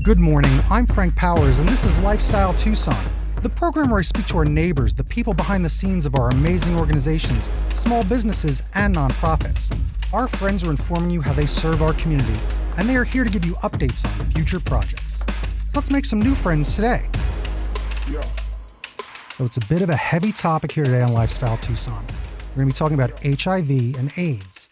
Good morning, I'm Frank Powers, and this is Lifestyle Tucson, the program where I speak to our neighbors, the people behind the scenes of our amazing organizations, small businesses, and nonprofits. Our friends are informing you how they serve our community, and they are here to give you updates on future projects. So let's make some new friends today. Yeah. So it's a bit of a heavy topic here today on Lifestyle Tucson. We're going to be talking about HIV and AIDS.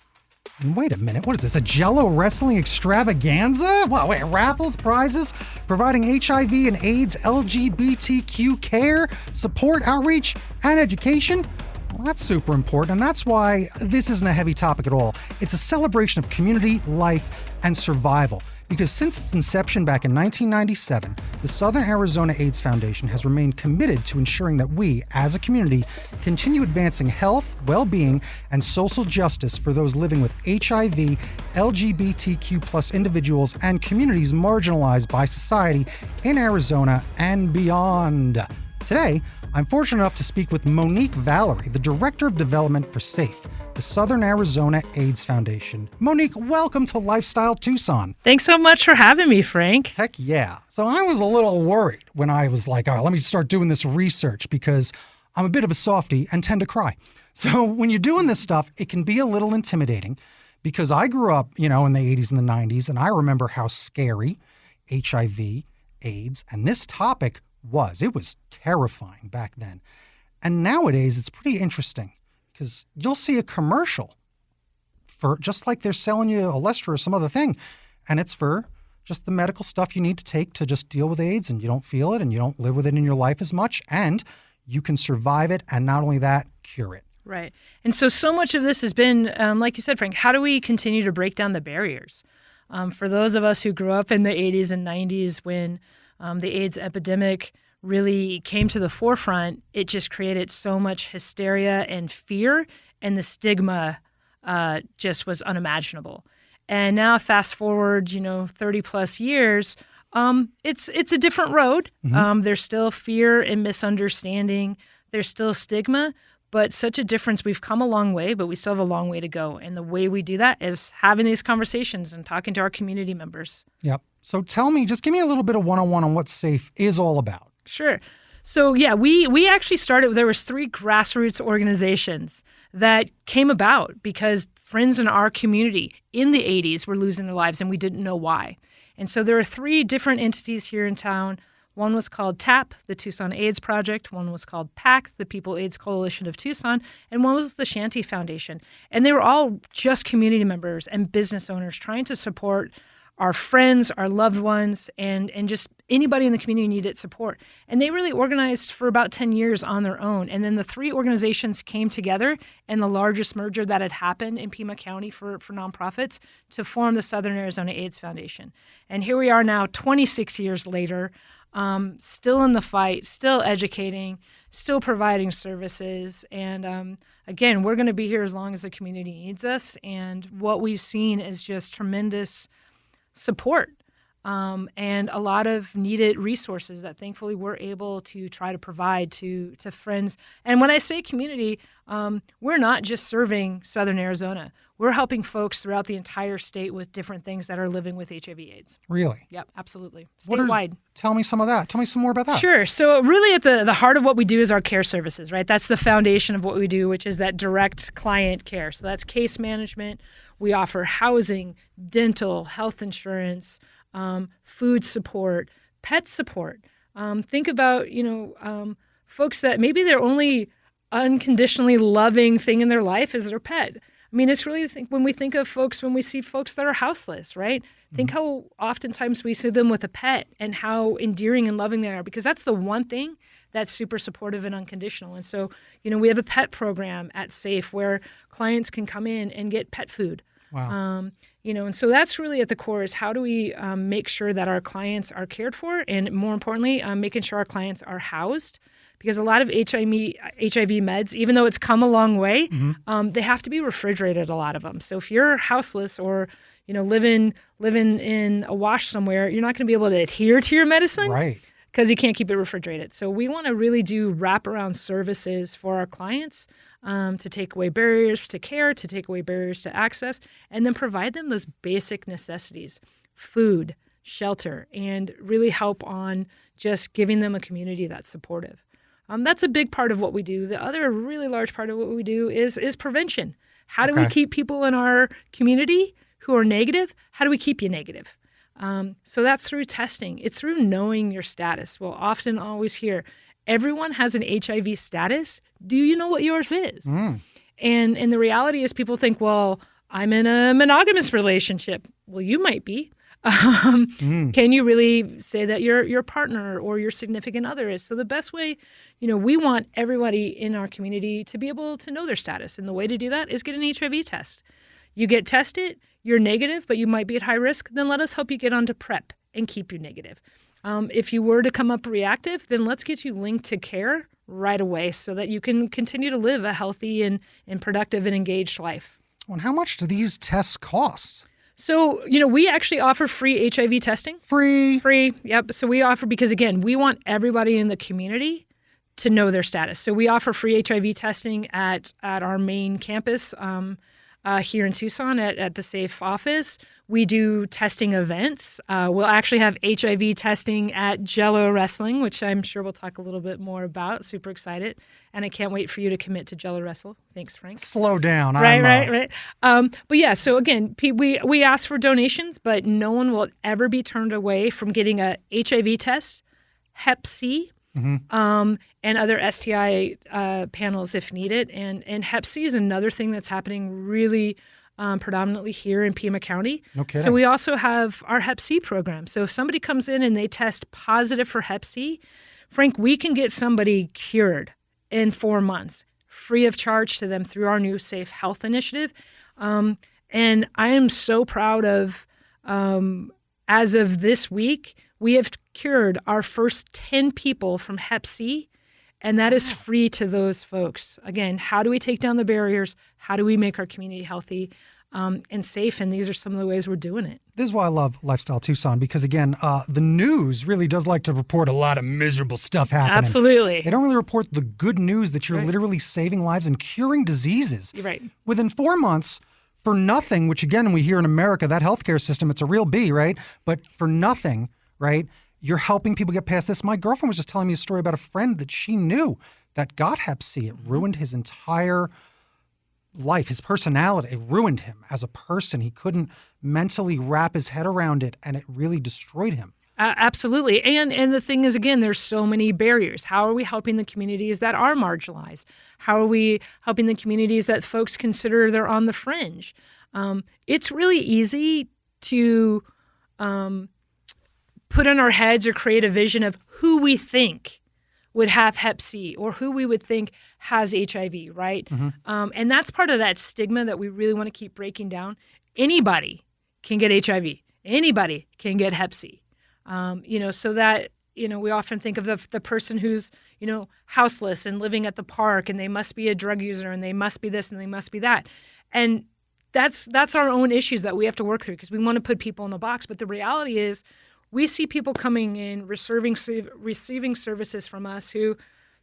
And wait a minute, what is this, a Jello wrestling extravaganza? Wow, wait, raffles, prizes, providing HIV and AIDS, LGBTQ care, support, outreach, and education? Well, that's super important, and that's why this isn't a heavy topic at all. It's a celebration of community, life, and survival. Because since its inception back in 1997, the Southern Arizona AIDS Foundation has remained committed to ensuring that we, as a community, continue advancing health, well-being, and social justice for those living with HIV, LGBTQ+ individuals, and communities marginalized by society in Arizona and beyond. Today, I'm fortunate enough to speak with Monique Valerie, the Director of Development for SAAF, the Southern Arizona AIDS Foundation. Monique, welcome to Lifestyle Tucson. Thanks so much for having me, Frank. Heck yeah. So I was a little worried when I was like, all right, let me start doing this research because I'm a bit of a softie and tend to cry. So when you're doing this stuff, it can be a little intimidating because I grew up, in the 80s and the 90s, and I remember how scary HIV, AIDS, and this topic was. It was terrifying back then. And nowadays, it's pretty interesting because you'll see a commercial for just like they're selling you a Lester or some other thing, and it's for just the medical stuff you need to take to just deal with AIDS, and you don't feel it and you don't live with it in your life as much, and you can survive it, and not only that, cure it. Right. And so much of this has been, like you said, Frank, how do we continue to break down the barriers? For those of us who grew up in the 80s and 90s when the AIDS epidemic really came to the forefront, it just created so much hysteria and fear, and the stigma just was unimaginable. And now fast forward, 30 plus years, it's a different road. Mm-hmm. There's still fear and misunderstanding. There's still stigma, but such a difference. We've come a long way, but we still have a long way to go. And the way we do that is having these conversations and talking to our community members. Yep. So tell me, just give me a little bit of one-on-one on what SAAF is all about. Sure. So yeah, we actually started, there was 3 grassroots organizations that came about because friends in our community in the 80s were losing their lives and we didn't know why. And so there are 3 different entities here in town. One was called TAP, the Tucson AIDS Project. One was called PAC, the People AIDS Coalition of Tucson. And one was the Shanty Foundation. And they were all just community members and business owners trying to support our friends, our loved ones, and just anybody in the community needed support. And they really organized for about 10 years on their own. And then the 3 organizations came together in the largest merger that had happened in Pima County for nonprofits to form the Southern Arizona AIDS Foundation. And here we are now, 26 years later, still in the fight, still educating, still providing services. And again, we're going to be here as long as the community needs us. And what we've seen is just tremendous support and a lot of needed resources that thankfully we're able to try to provide to friends. And when I say community, we're not just serving Southern Arizona. We're helping folks throughout the entire state with different things that are living with HIV/AIDS. Really? Yep, absolutely. Statewide. Tell me some of that. Tell me some more about that. Sure. So really at the heart of what we do is our care services, right? That's the foundation of what we do, which is that direct client care. So that's case management. We offer housing, dental, health insurance, food support, pet support. Think about, folks that maybe their only unconditionally loving thing in their life is their pet. I mean, it's really, when we think of folks, when we see folks that are houseless, right? Mm-hmm. Think how oftentimes we see them with a pet and how endearing and loving they are, because that's the one thing that's super supportive and unconditional. And so, we have a pet program at SAAF where clients can come in and get pet food. Wow. And so that's really at the core is how do we make sure that our clients are cared for, and more importantly, making sure our clients are housed, because a lot of HIV meds, even though it's come a long way, Mm-hmm. They have to be refrigerated, a lot of them. So if you're houseless or living in a wash somewhere, you're not going to be able to adhere to your medicine. Right. Because you can't keep it refrigerated. So we want to really do wraparound services for our clients to take away barriers to care, to take away barriers to access, and then provide them those basic necessities: food, shelter, and really help on just giving them a community that's supportive. That's a big part of what we do. The other really large part of what we do is prevention. How do we keep people in our community who are negative? How do we keep you negative? So that's through testing. It's through knowing your status. We'll often always hear, everyone has an HIV status. Do you know what yours is? And the reality is people think, well, I'm in a monogamous relationship. Well, you might be. Can you really say that your partner or your significant other is? So the best way, we want everybody in our community to be able to know their status. And the way to do that is get an HIV test. You get tested, you're negative, but you might be at high risk, then let us help you get onto PrEP and keep you negative. If you were to come up reactive, then let's get you linked to care right away so that you can continue to live a healthy and productive and engaged life. Well, and how much do these tests cost? So, we actually offer free HIV testing. Free. Yep. So we offer, because again, we want everybody in the community to know their status. So we offer free HIV testing at our main campus here in Tucson at the SAAF office. We do testing events. We'll actually have HIV testing at Jello Wrestling, which I'm sure we'll talk a little bit more about. Super excited. And I can't wait for you to commit to Jello Wrestle. Thanks, Frank. Slow down. Right. But yeah, so again, we ask for donations, but no one will ever be turned away from getting a HIV test, Hep C, and other STI panels if needed. And Hep C is another thing that's happening really predominantly here in Pima County. No kidding. So we also have our Hep C program. So if somebody comes in and they test positive for Hep C, Frank, we can get somebody cured in 4 months, free of charge to them through our new Safe Health initiative. And I am so proud of, as of this week, we have cured our first 10 people from Hep C, and that is free to those folks. Again, how do we take down the barriers? How do we make our community healthy and safe? And these are some of the ways we're doing it. This is why I love Lifestyle Tucson, because again, the news really does like to report a lot of miserable stuff happening. Absolutely. They don't really report the good news that you're literally saving lives and curing diseases. You're right. Within 4 months, for nothing, which again, we hear in America, that healthcare system, it's a real B, right? But for nothing, right? You're helping people get past this. My girlfriend was just telling me a story about a friend that she knew that got Hep C. It ruined his entire life, his personality. It ruined him as a person. He couldn't mentally wrap his head around it, and it really destroyed him. Absolutely. And the thing is, again, there's so many barriers. How are we helping the communities that are marginalized? How are we helping the communities that folks consider they're on the fringe? It's really easy to put in our heads or create a vision of who we think would have Hep C or who we would think has HIV, right? And that's part of that stigma that we really want to keep breaking down. Anybody can get HIV. Anybody can get Hep C. So that, we often think of the person who's, houseless and living at the park, and they must be a drug user, and they must be this and they must be that. And that's our own issues that we have to work through, because we want to put people in the box. But the reality is, we see people coming in, receiving services from us who,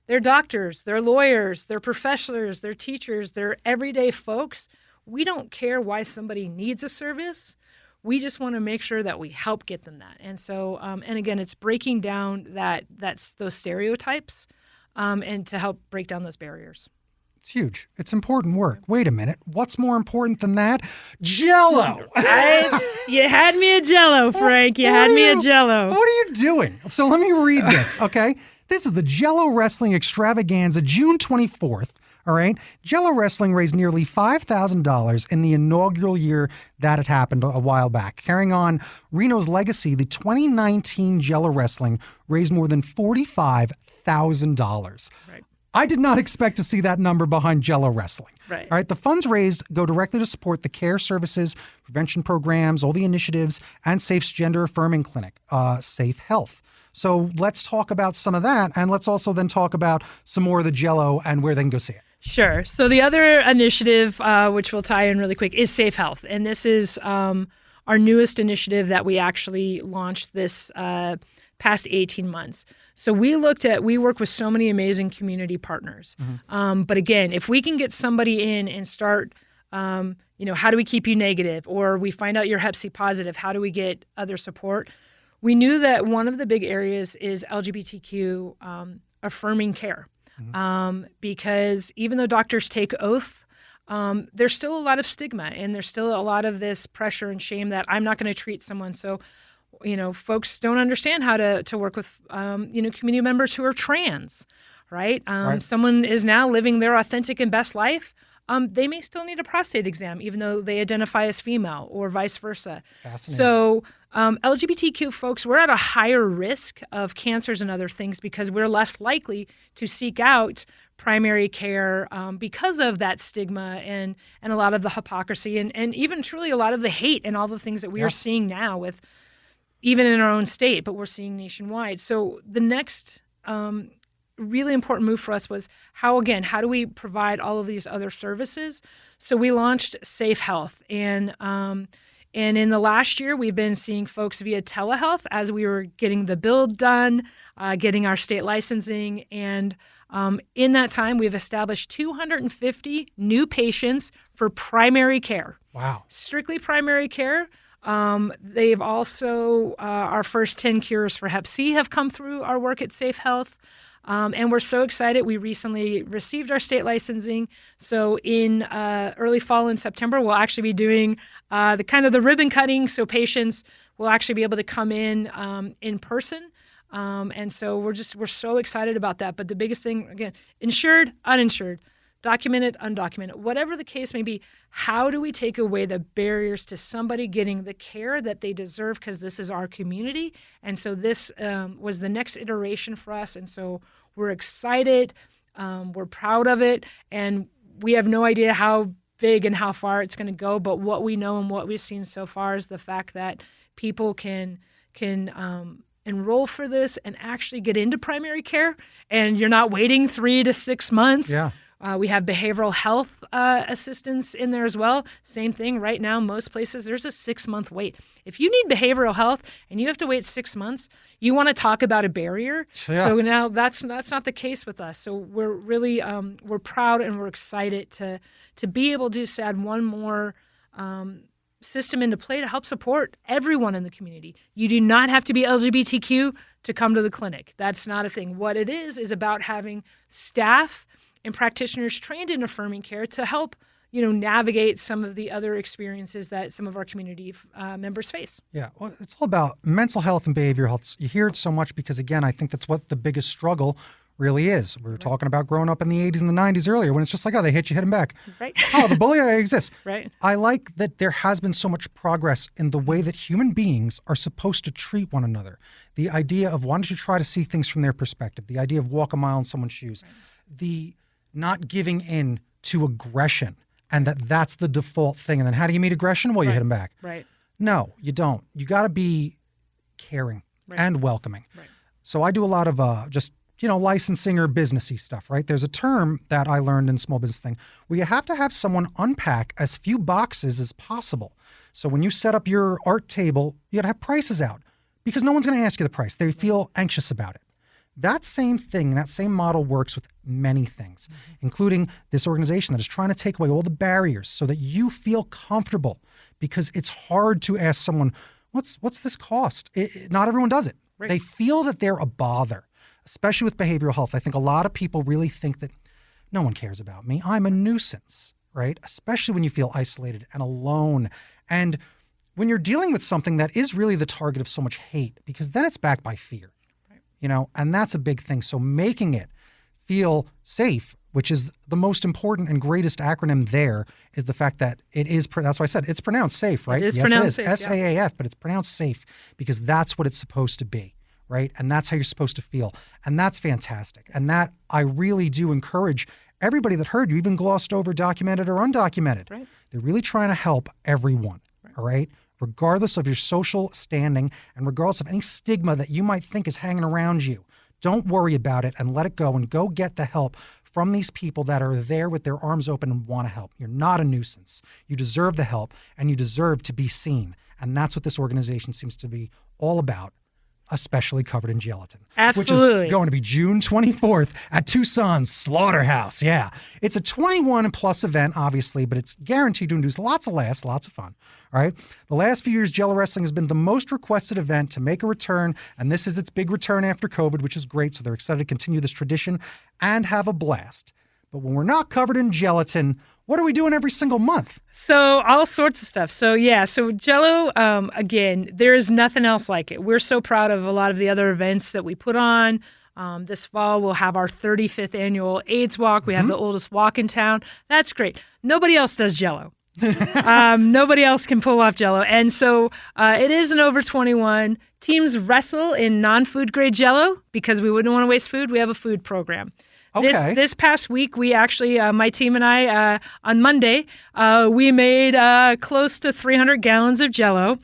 they're doctors, they're lawyers, they're professors, they're teachers, they're everyday folks. We don't care why somebody needs a service. We just want to make sure that we help get them that. And so, and again, it's breaking down those stereotypes and to help break down those barriers. It's huge. It's important work. Wait a minute. What's more important than that? Jello. You had me at Jello, Frank. You had me at Jello. What are you doing? So let me read this, okay? This is the Jello Wrestling Extravaganza, June 24th. All right. Jello Wrestling raised nearly $5,000 in the inaugural year that it happened a while back. Carrying on Reno's legacy, the 2019 Jello Wrestling raised more than $45,000. Right. I did not expect to see that number behind Jello Wrestling. Right. All right. The funds raised go directly to support the care services, prevention programs, all the initiatives, and SAFE's gender affirming clinic, Safe Health. So let's talk about some of that, and let's also then talk about some more of the Jello and where they can go see it. Sure. So the other initiative, which we'll tie in really quick, is Safe Health. And this is our newest initiative that we actually launched this past 18 months. So we work with so many amazing community partners. But again, if we can get somebody in and start, how do we keep you negative? Or we find out you're Hep C positive, how do we get other support? we knew that one of the big areas is LGBTQ affirming care, because even though doctors take oath, there's still a lot of stigma, and there's still a lot of this pressure and shame that I'm not going to treat someone. So, folks don't understand how to work with, community members who are trans, right? Right. Someone is now living their authentic and best life. They may still need a prostate exam, even though they identify as female, or vice versa. Fascinating. So LGBTQ folks, we're at a higher risk of cancers and other things because we're less likely to seek out primary care because of that stigma and a lot of the hypocrisy and even truly a lot of the hate and all the things that we are seeing now with even in our own state, but we're seeing nationwide. So the next really important move for us was how do we provide all of these other services? So we launched SAAF Health, and in the last year, we've been seeing folks via telehealth as we were getting the build done, getting our state licensing, and in that time, we've established 250 new patients for primary care. Wow. Strictly primary care. They've also, our first 10 cures for Hep C have come through our work at SAAF Health. And we're so excited. We recently received our state licensing. So in early fall in September, we'll actually be doing the ribbon cutting. So patients will actually be able to come in person. And so we're so excited about that. But the biggest thing, again, insured, uninsured, documented, undocumented, whatever the case may be, how do we take away the barriers to somebody getting the care that they deserve, because this is our community? And so this was the next iteration for us. And so we're excited. We're proud of it. And we have no idea how big and how far it's going to go. But what we know and what we've seen so far is the fact that people can enroll for this and actually get into primary care. And you're not waiting 3 to 6 months. Yeah. We have behavioral health assistance in there as well. Same thing. Right now, most places, there's a 6-month wait. If you need behavioral health and you have to wait 6 months, you want to talk about a barrier. Yeah. So now that's not the case with us. So we're really we're proud and we're excited to be able to just add one more system into play to help support everyone in the community. You do not have to be LGBTQ to come to the clinic. That's not a thing. What it is about having staff and practitioners trained in affirming care to help, navigate some of the other experiences that some of our community members face. Yeah, well, it's all about mental health and behavioral health. You hear it so much because, again, I think that's what the biggest struggle really is. We were talking about growing up in the 80s and the 90s earlier when it's just like, oh, they hit them back. Right. Oh, the bully exists. Right. I like that there has been so much progress in the way that human beings are supposed to treat one another. The idea of why don't you try to see things from their perspective, the idea of walk a mile in someone's shoes, the not giving in to aggression, and that's the default thing. And then how do you meet aggression? Well, you hit them back. Right. No, you don't. You got to be caring and welcoming. Right. So I do a lot of licensing or businessy stuff, right? There's a term that I learned in small business thing where you have to have someone unpack as few boxes as possible. So when you set up your art table, you got to have prices out because no one's going to ask you the price. They feel anxious about it. That same thing, that same model works with many things, including this organization that is trying to take away all the barriers so that you feel comfortable, because it's hard to ask someone, what's this cost? Not everyone does it. Right. They feel that they're a bother, especially with behavioral health. I think a lot of people really think that no one cares about me. I'm a nuisance, right? Especially when you feel isolated and alone. And when you're dealing with something that is really the target of so much hate, because then it's backed by fear. And that's a big thing. So making it feel safe, which is the most important and greatest acronym there, is the fact that it is, that's why I said it's pronounced safe, right? It is yes, pronounced it is. safe, SAAF, but it's pronounced safe because that's what it's supposed to be, right? And that's how you're supposed to feel. And that's fantastic. And that I really do encourage everybody that heard you, even glossed over documented or undocumented. Right. They're really trying to help everyone, all right? Regardless of your social standing and regardless of any stigma that you might think is hanging around you. Don't worry about it and let it go and go get the help from these people that are there with their arms open and want to help. You're not a nuisance. You deserve the help and you deserve to be seen. And that's what this organization seems to be all about. especially covered in gelatin. Absolutely. Which is going to be June 24th at Tucson's Slaughterhouse. Yeah. It's a 21 and plus event, obviously, but it's guaranteed to induce lots of laughs, lots of fun. All right. The last few years, Jello Wrestling has been the most requested event to make a return, and this is its big return after COVID, which is great. So they're excited to continue this tradition and have a blast. But when we're not covered in gelatin, what are we doing every single month? So all sorts of stuff. So Jello, again, there is nothing else like it. We're so proud of a lot of the other events that we put on. This fall, we'll have our 35th annual AIDS Walk. We have the oldest walk in town. That's great. Nobody else does Jello. Nobody else can pull off Jello. And so it is an over 21. Teams wrestle in non-food grade Jello because we wouldn't want to waste food. We have a food program. Okay. This past week, we actually, my team and I, on Monday, we made close to 300 gallons of Jell-O.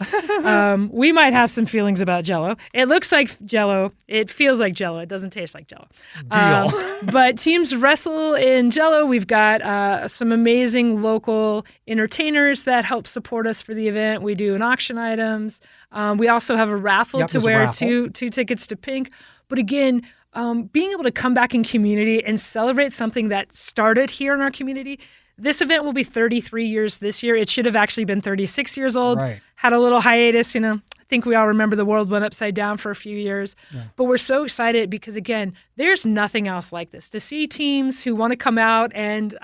We might have some feelings about Jell-O. It looks like Jell-O. It feels like Jell-O. It doesn't taste like Jell-O. Deal. But teams wrestle in Jell-O. We've got some amazing local entertainers that help support us for the event. We do an auction items. We also have a raffle to wear two tickets to Pink. But again, being able to come back in community and celebrate something that started here in our community. This event will be 33 years this year. It should have actually been 36 years old. Right. Had a little hiatus, I think we all remember the world went upside down for a few years. Yeah. But we're so excited because, again, there's nothing else like this. To see teams who want to come out and,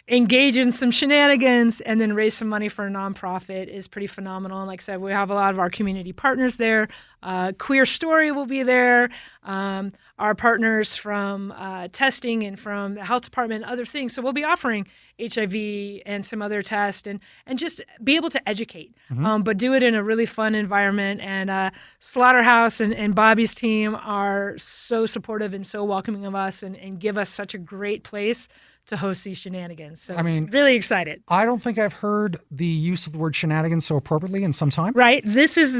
engage in some shenanigans and then raise some money for a nonprofit is pretty phenomenal. And like I said, we have a lot of our community partners there. Queer Story will be there. Our partners from testing and from the health department and other things. So we'll be offering HIV and some other tests and just be able to educate, but do it in a really fun environment. And Slaughterhouse and Bobby's team are so supportive and so welcoming of us and give us such a great place to host these shenanigans. So really excited. I don't think I've heard the use of the word shenanigans so appropriately in some time. Right. This is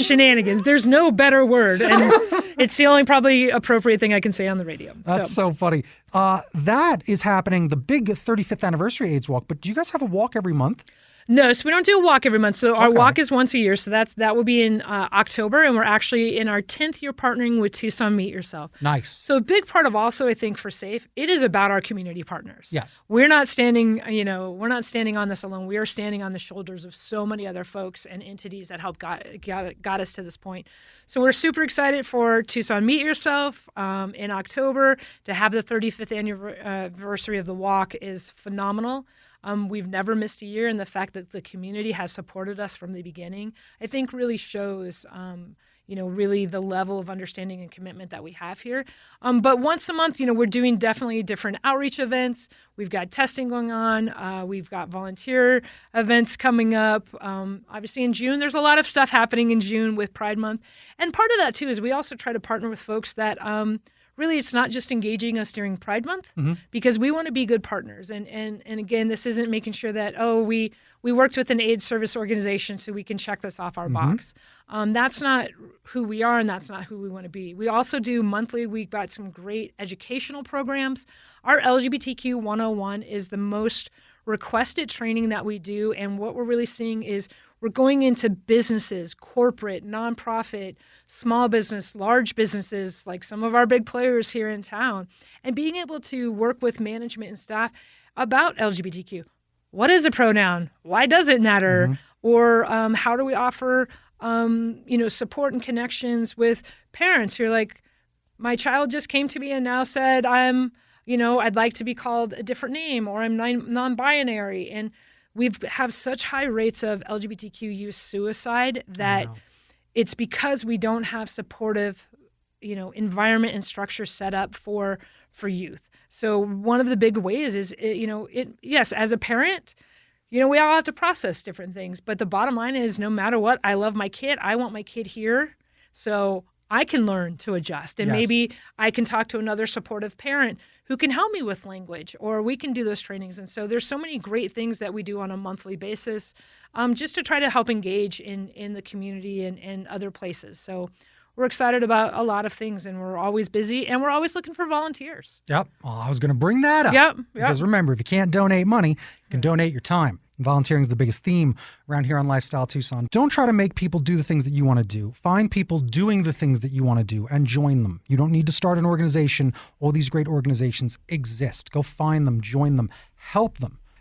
shenanigans. There's no better word. And it's the only probably appropriate thing I can say on the radio. That's so funny. That is happening, the big 35th anniversary AIDS Walk. But do you guys have a walk every month? No, so we don't do a walk every month. So our walk is once a year. So that will be in October. And we're actually in our 10th year partnering with Tucson Meet Yourself. Nice. So a big part of also, I think, for SAAF, it is about our community partners. Yes. We're not standing on this alone. We are standing on the shoulders of so many other folks and entities that helped got us to this point. So we're super excited for Tucson Meet Yourself in October. To have the 35th anniversary of the walk is phenomenal. We've never missed a year, and the fact that the community has supported us from the beginning, I think really shows, really the level of understanding and commitment that we have here. But once a month, we're doing definitely different outreach events. We've got testing going on. We've got volunteer events coming up. Obviously in June, there's a lot of stuff happening in June with Pride Month. And part of that, too, is we also try to partner with folks that really, it's not just engaging us during Pride Month, because we want to be good partners. And again, this isn't making sure that, we worked with an AIDS service organization so we can check this off our box. That's not who we are, and that's not who we want to be. We also do monthly, we've got some great educational programs. Our LGBTQ 101 is the most requested training that we do, and what we're really seeing is we're going into businesses, corporate, nonprofit, small business, large businesses, like some of our big players here in town, and being able to work with management and staff about LGBTQ. What is a pronoun? Why does it matter? Or how do we offer, support and connections with parents who are like, my child just came to me and now said, I'd like to be called a different name, or I'm non-binary. And we have such high rates of LGBTQ youth suicide that it's because we don't have supportive, environment and structure set up for youth. So one of the big ways is, yes, as a parent, we all have to process different things. But the bottom line is, no matter what, I love my kid. I want my kid here. So I can learn to adjust. And maybe I can talk to another supportive parent who can help me with language, or we can do those trainings. And so there's so many great things that we do on a monthly basis, just to try to help engage in the community and other places. So we're excited about a lot of things, and we're always busy, and we're always looking for volunteers. Yep. Well, I was going to bring that up. Yep. Because remember, if you can't donate money, you can donate your time. Volunteering is the biggest theme around here on Lifestyle Tucson. Don't try to make people do the things that you want to do. Find people doing the things that you want to do and join them. You don't need to start an organization. All these great organizations exist. Go find them, join them,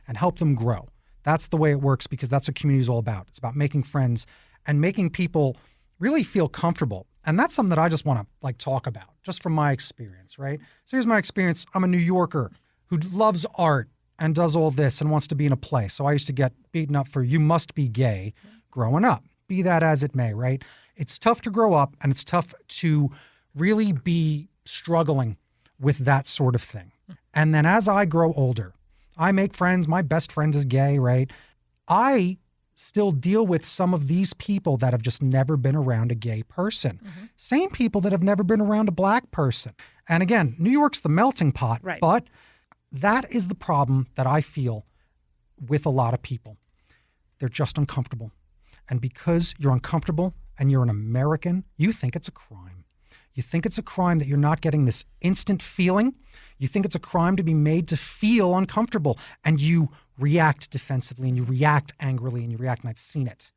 and help them grow. That's the way it works, because that's what community is all about. It's about making friends and making people really feel comfortable. And that's something that I just want to talk about, just from my experience, right? So here's my experience. I'm a New Yorker who loves art and does all this and wants to be in a play. So I used to get beaten up for "you must be gay" growing up. Be that as it may, right? It's tough to grow up, and it's tough to really be struggling with that sort of thing. And then as I grow older, I make friends. My best friend is gay, right? I still deal with some of these people that have just never been around a gay person. Mm-hmm. Same people that have never been around a black person. And again, New York's the melting pot, right. But that is the problem that I feel with a lot of people. They're just uncomfortable. And because you're uncomfortable and you're an American, you think it's a crime. You think it's a crime that you're not getting this instant feeling. You think it's a crime to be made to feel uncomfortable. And you react defensively, and you react angrily, and you react, and I've seen it.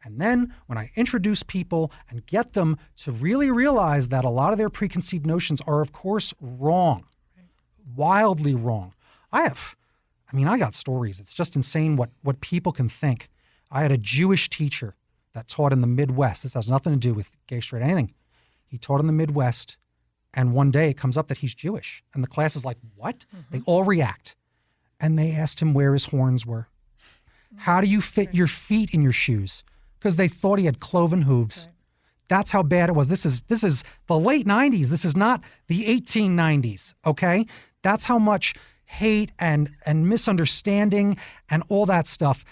And then when I introduce people and get them to really realize that a lot of their preconceived notions are, of course, wrong, wildly wrong. I got stories. It's just insane what people can think. I had a Jewish teacher that taught in the Midwest. This has nothing to do with gay, straight, anything. He taught in the Midwest, and one day it comes up that he's Jewish. And the class is like, what? Mm-hmm. They all react. And they asked him where his horns were. How do you fit your feet in your shoes? Because they thought he had cloven hooves. Right. That's how bad it was. This is the late 90s. This is not the 1890s, okay? That's how much hate and misunderstanding and all that stuff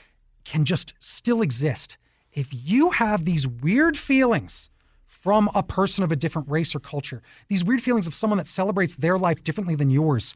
can just still exist. If you have these weird feelings from a person of a different race or culture, these weird feelings of someone that celebrates their life differently than yours,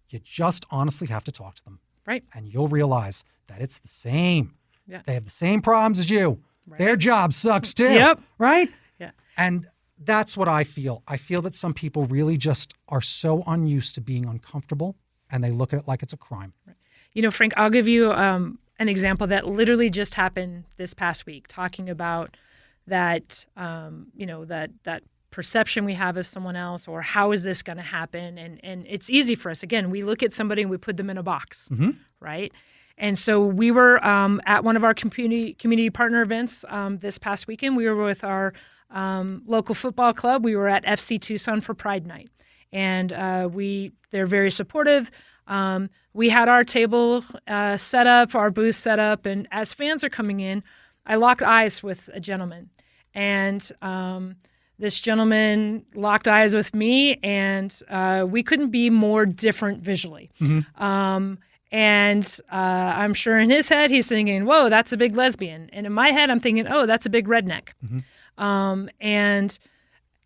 you just honestly have to talk to them. Right. And you'll realize that it's the same. Yeah. They have the same problems as you. Right. Their job sucks too. Yep. Right? Yeah. And that's what I feel. I feel that some people really just are so unused to being uncomfortable, and they look at it like it's a crime. Right. Frank, I'll give you an example that literally just happened this past week, talking about that, that perception we have of someone else, or how is this going to happen? And it's easy for us. Again, we look at somebody and we put them in a box, mm-hmm. right? And so we were at one of our community partner events this past weekend. We were with our local football club. We were at FC Tucson for Pride Night, and they're very supportive. We had our table set up, our booth set up, and as fans are coming in, I locked eyes with a gentleman, and this gentleman locked eyes with me, and we couldn't be more different visually. Mm-hmm. And I'm sure in his head he's thinking, "Whoa, that's a big lesbian," and in my head I'm thinking, "Oh, that's a big redneck." Mm-hmm. And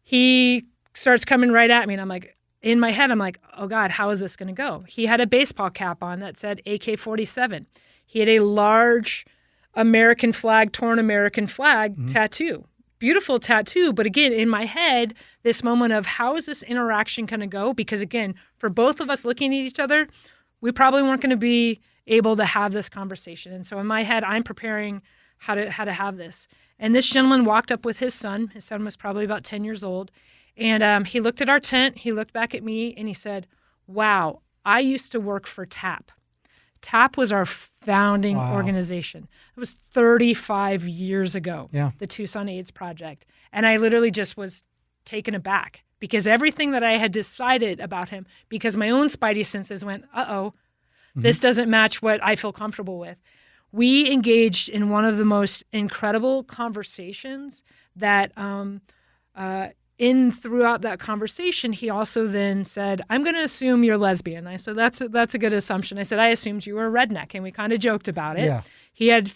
he starts coming right at me, and I'm like, in my head, I'm like, "Oh God, how is this going to go?" He had a baseball cap on that said AK-47. He had a large American flag, torn American flag mm-hmm. tattoo. Beautiful tattoo. But again, in my head, this moment of how is this interaction going to go? Because again, for both of us looking at each other, we probably weren't going to be able to have this conversation. And so in my head, I'm preparing how to have this. And this gentleman walked up with his son. His son was probably about 10 years old. And he looked at our tent. He looked back at me and he said, "Wow, I used to work for TAP." TAP was our founding organization. It was 35 years ago, the Tucson AIDS Project. And I literally just was taken aback because everything that I had decided about him, because my own spidey senses went, mm-hmm. this doesn't match what I feel comfortable with. We engaged in one of the most incredible conversations that throughout that conversation, he also then said, "I'm going to assume you're lesbian." I said, that's a good assumption. I said, "I assumed you were a redneck," and we kind of joked about it. Yeah. He had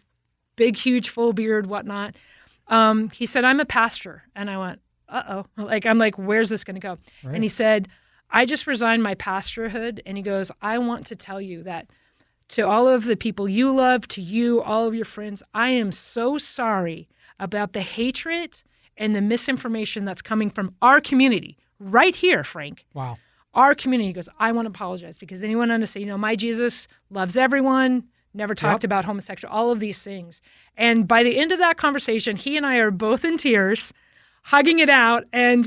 big, huge, full beard, whatnot. He said, "I'm a pastor," and I went, "Uh-oh." I'm like, where's this going to go? Right. And he said, "I just resigned my pastorhood," and he goes, "I want to tell you that to all of the people you love, to you, all of your friends, I am so sorry about the hatred and the misinformation that's coming from our community right here, Frank." Wow. Our community. He goes, "I want to apologize because anyone understand, my Jesus loves everyone, never talked about homosexual, all of these things. And by the end of that conversation, he and I are both in tears, hugging it out, and,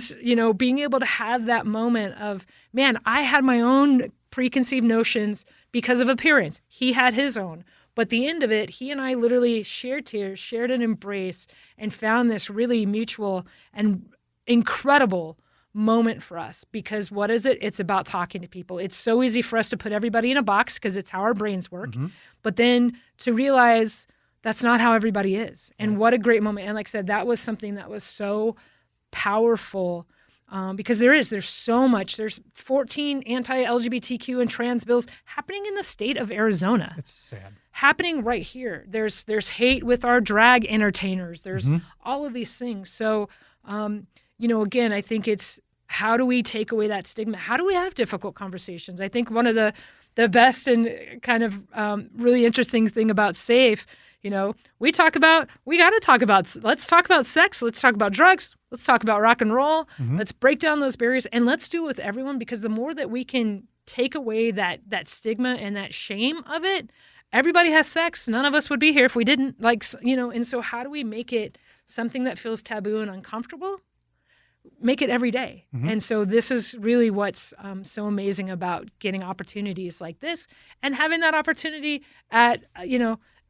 being able to have that moment of, man, I had my own preconceived notions because of appearance. He had his own. But at the end of it, he and I literally shared tears, shared an embrace, and found this really mutual and incredible moment for us. Because what is it? It's about talking to people. It's so easy for us to put everybody in a box because it's how our brains work. But then to realize that's not how everybody is. And what a great moment. And like I said, that was something that was so powerful. Because there's so much. There's 14 anti-LGBTQ and trans bills happening in the state of Arizona. It's sad. Happening right here. There's hate with our drag entertainers. There's all of these things. So, again, I think it's how do we take away that stigma? How do we have difficult conversations? I think one of the best and kind of really interesting thing about SAAF, we got to talk about, let's talk about sex, let's talk about drugs, let's talk about rock and roll, let's break down those barriers, and let's do it with everyone, because the more that we can take away that stigma and that shame of it, everybody has sex. None of us would be here if we didn't, and so how do we make it something that feels taboo and uncomfortable? Make it every day. And so this is really what's so amazing about getting opportunities like this and having that opportunity at,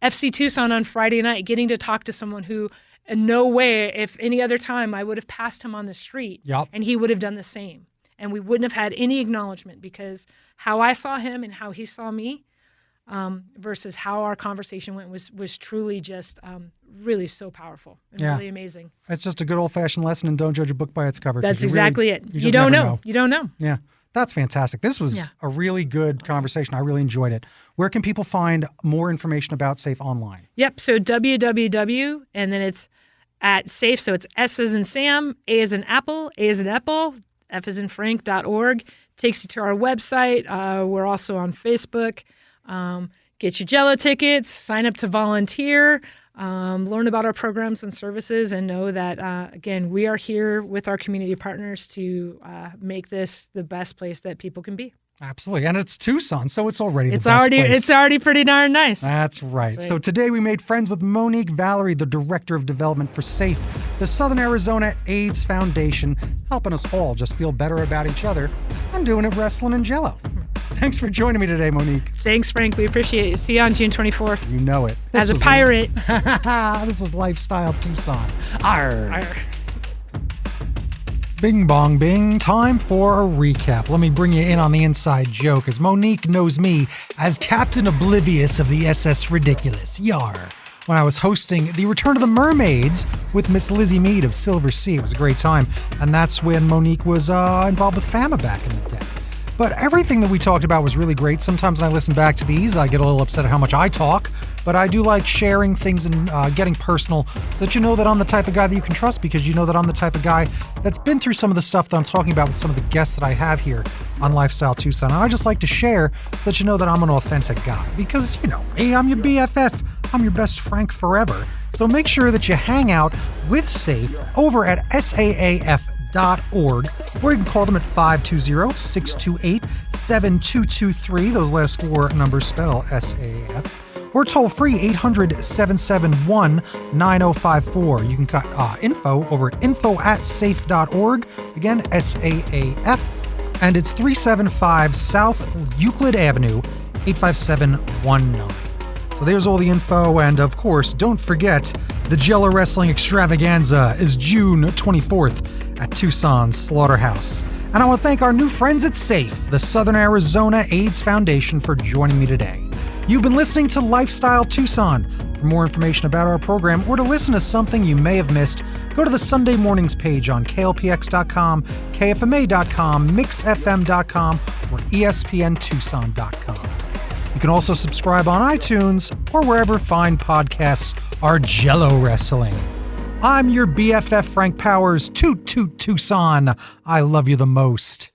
FC Tucson on Friday night, getting to talk to someone who in no way, if any other time, I would have passed him on the street and he would have done the same. And we wouldn't have had any acknowledgement, because how I saw him and how he saw me versus how our conversation went was truly just really so powerful and really amazing. It's just a good old-fashioned lesson, and don't judge a book by its cover. That's exactly it. You don't know. You don't know. Yeah. That's fantastic. This was a really good conversation. I really enjoyed it. Where can people find more information about SAAF online? Yep. So www, and then it's at SAAF. So it's S as in Sam, A as in Apple, A as in Apple, F as in Frank.org. Takes you to our website. We're also on Facebook. Get your Jello tickets, sign up to volunteer, learn about our programs and services, and know that, again, we are here with our community partners to make this the best place that people can be. Absolutely. And it's Tucson, so it's already the best place. It's already pretty darn nice. That's right. So today we made friends with Monique Valerie, the Director of Development for SAAF, the Southern Arizona AIDS Foundation, helping us all just feel better about each other and doing it wrestling in Jello. Thanks for joining me today, Monique. Thanks, Frank. We appreciate it. See you on June 24th. You know it. As a pirate. This was Lifestyle Tucson. Arr. Arr. Bing bong bing, time for a recap. Let me bring you in on the inside joke, as Monique knows me as Captain Oblivious of the SS Ridiculous. Yar. When I was hosting the Return of the Mermaids with Miss Lizzie Mead of Silver Sea. It was a great time, and that's when Monique was involved with FAMA back in the day. But everything that we talked about was really great. Sometimes when I listen back to these, I get a little upset at how much I talk, but I do like sharing things and getting personal so that you know that I'm the type of guy that you can trust, because you know that I'm the type of guy that's been through some of the stuff that I'm talking about with some of the guests that I have here on Lifestyle Tucson. And I just like to share so that you know that I'm an authentic guy, because you know me, I'm your BFF. I'm your best Frank forever. So make sure that you hang out with SAAF over at SAAF.org, or you can call them at 520-628-7223. Those last four numbers spell SAAF. Or toll free 800-771-9054. You can got info over at info@saaf.org. Again, SAAF. And it's 375 South Euclid Avenue, 85719. So there's all the info, and of course, don't forget, the Jello Wrestling Extravaganza is June 24th at Tucson's Slaughterhouse. And I want to thank our new friends at SAAF, the Southern Arizona AIDS Foundation, for joining me today. You've been listening to Lifestyle Tucson. For more information about our program, or to listen to something you may have missed, go to the Sunday Mornings page on KLPX.com, KFMA.com, MixFM.com, or ESPNTucson.com. You can also subscribe on iTunes or wherever fine podcasts are Jello Wrestling. I'm your BFF Frank Powers. Toot Toot Tucson. I love you the most.